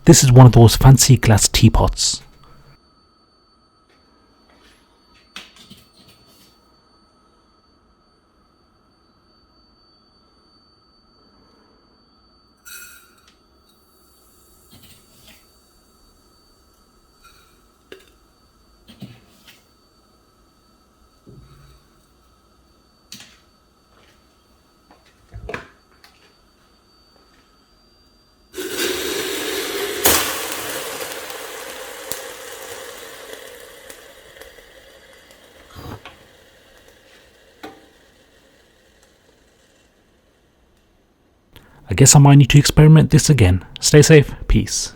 This is one of those fancy glass teapots. I guess I might need to experiment this again. Stay safe, peace.